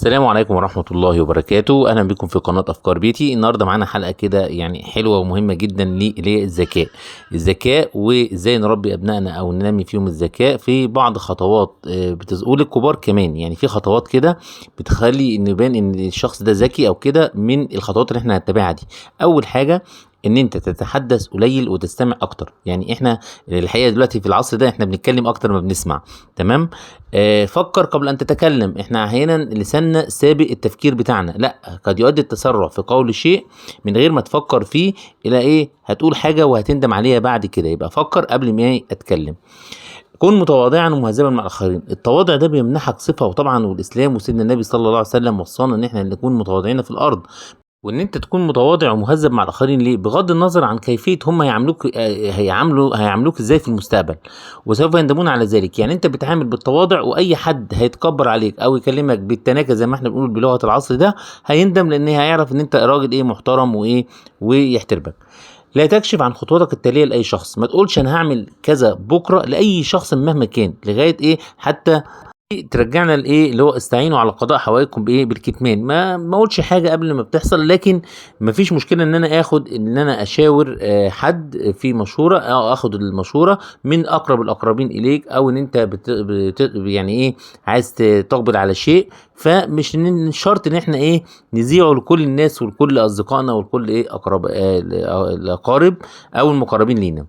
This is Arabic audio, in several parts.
السلام عليكم ورحمة الله وبركاته. أهلا بكم في قناة أفكار بيتي. النهاردة معانا حلقة كده يعني حلوة ومهمة جدا للذكاء وإزاي نربي أبنائنا أو ننمي فيهم الذكاء في بعض خطوات بتقول الكبار كمان. يعني في خطوات كده بتخلي إن يبان إن الشخص ده ذكي أو كده من الخطوات اللي إحنا هنتبعها دي. أول حاجة ان انت تتحدث قليل وتستمع اكتر. يعني احنا الحقيقه دلوقتي في العصر ده احنا بنتكلم اكتر ما بنسمع. تمام. فكر قبل ان تتكلم. احنا احيانا لساننا سابق التفكير بتاعنا، لا قد يؤدي التسرع في قول شيء من غير ما تفكر فيه الى ايه هتقول حاجه وهتندم عليها بعد كده. يبقى فكر قبل ما اتكلم. كن متواضعا ومهذبا مع الاخرين. التواضع ده بيمنحك صفه، وطبعا والاسلام وسيدنا النبي صلى الله عليه وسلم وصانا ان احنا نكون متواضعين في الارض، وان انت تكون متواضع ومهذب مع الاخرين. ليه؟ بغض النظر عن كيفيه هم هيعاملوك ازاي في المستقبل، وسوف يندمون على ذلك. يعني انت بتعامل بالتواضع، واي حد هيتكبر عليك او يكلمك بالتناكه زي ما احنا بنقول بلغه العصر ده هيندم، لان هيعرف ان انت راجل محترم ويحترمك. لا تكشف عن خطواتك التاليه لاي شخص. ما تقولش انا هعمل كذا بكره لاي شخص مهما كان، لغايه حتى ترجعنا اللي هو استعينوا على قضاء حوائجكم بالكتمان. ما اقولش حاجه قبل ما بتحصل، لكن ما فيش مشكله ان انا اشاور حد في مشوره، او اخد المشوره من اقرب الاقربين اليك، او ان انت عايز تقبل على شيء. فمش شرط ان احنا نذيعه لكل الناس ولكل اصدقائنا ولكل الاقارب او المقربين لينا.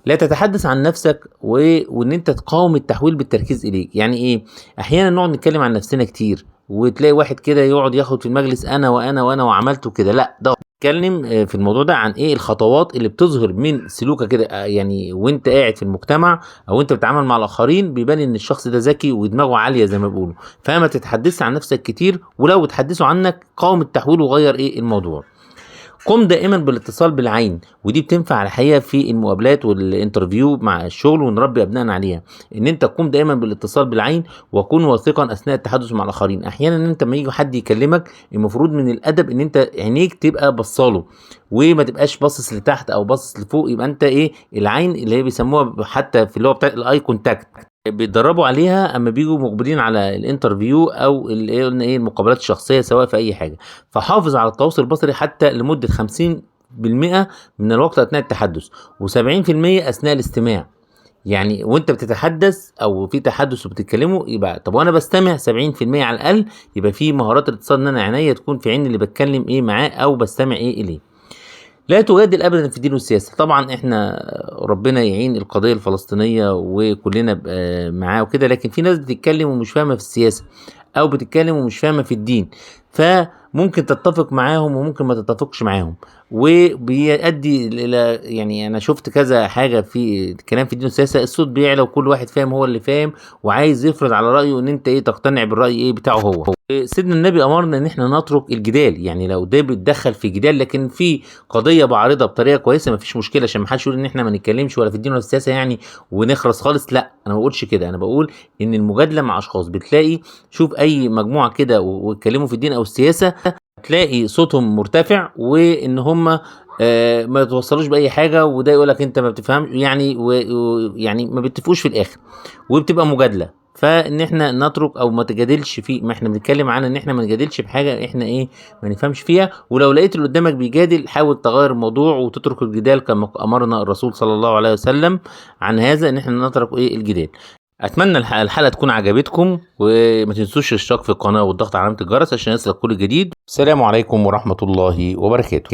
لا تتحدث عن نفسك وان انت تقاوم التحويل بالتركيز اليك. يعني احيانا نقعد نتكلم عن نفسنا كتير، وتلاقي واحد كده يقعد ياخد في المجلس انا وانا وانا وعملته كده. لا، ده نتكلم في الموضوع ده عن الخطوات اللي بتظهر من سلوكك كده، وانت قاعد في المجتمع او انت بتتعامل مع الاخرين، بيبان ان الشخص ده ذكي ودماغه عاليه زي ما بيقولوا. فما تتحدثش عن نفسك كتير، ولو تحدثوا عنك قاوم التحويل وغير الموضوع. قم دائما بالاتصال بالعين، ودي بتنفع الحقيقه في المقابلات والانترفيو مع الشغل، ونربي ابنائنا عليها. ان انت تقوم دائما بالاتصال بالعين، وكن واثقا اثناء التحدث مع الاخرين. احيانا ان انت لما يجي حد يكلمك المفروض من الادب ان انت عينيك تبقى بصاله، وما تبقاش باصص لتحت او باصص لفوق. يبقى انت العين اللي هي بيسموها حتى في اللي هو بتاع الاي كونتاكت، بيتدربوا عليها اما بيجوا مقبلين على الانترفيو او قلنا المقابلات الشخصيه سواء في اي حاجه. فحافظ على التواصل البصري حتى لمده 50% من الوقت اثناء التحدث، و70% اثناء الاستماع. يعني وانت بتتحدث او في تحدث وبتتكلموا، يبقى طب وانا بستمع 70% على الاقل. يبقى في مهارات الاتصال ان انا عينيا تكون في عين اللي بتكلم معاه او بستمع اليه. لا تجادل ابدا في الدين والسياسه. طبعا احنا ربنا يعين القضيه الفلسطينيه وكلنا معاه وكده، لكن في ناس بتتكلم ومش فاهمه في السياسه، او بتتكلم ومش فاهمه في الدين. فممكن تتفق معاهم وممكن ما تتفقش معاهم، وبيؤدي الى انا شفت كذا حاجه في الكلام في الدين والسياسه. الصوت بيعلى وكل واحد فاهم هو اللي فاهم وعايز يفرض على رايه ان انت تقتنع بالراي بتاعه هو. سيدنا النبي امرنا ان احنا نترك الجدال. يعني لو ده بيتدخل في جدال، لكن في قضيه بعرضها بطريقه كويسه، مفيش مشكله، عشان ما حدش يقول ان احنا ما نتكلمش ولا في الدين ولا في السياسه ونخلص خالص. لا، انا ما بقولش كده. انا بقول ان المجادله مع اشخاص بتلاقي، شوف اي مجموعه كده ويتكلموا في الدين او السياسه، تلاقي صوتهم مرتفع، وان هم ما يتوصلوش باي حاجه، وده يقول لك انت ما بتفهمش يعني ما بيتفقوش في الاخر، وبتبقى مجادله. فان احنا نترك او ما تجادلش في ما احنا بنتكلم عنها، ان احنا ما نجادلش بحاجه احنا ما نفهمش فيها. ولو لقيت اللي قدامك بيجادل، حاول تغير الموضوع وتترك الجدال كما امرنا الرسول صلى الله عليه وسلم عن هذا، ان احنا نترك الجدال. اتمنى الحلقه تكون عجبتكم، وما تنسوش الاشتراك في القناه والضغط على علامه الجرس عشان يصلك كل جديد. السلام عليكم ورحمه الله وبركاته.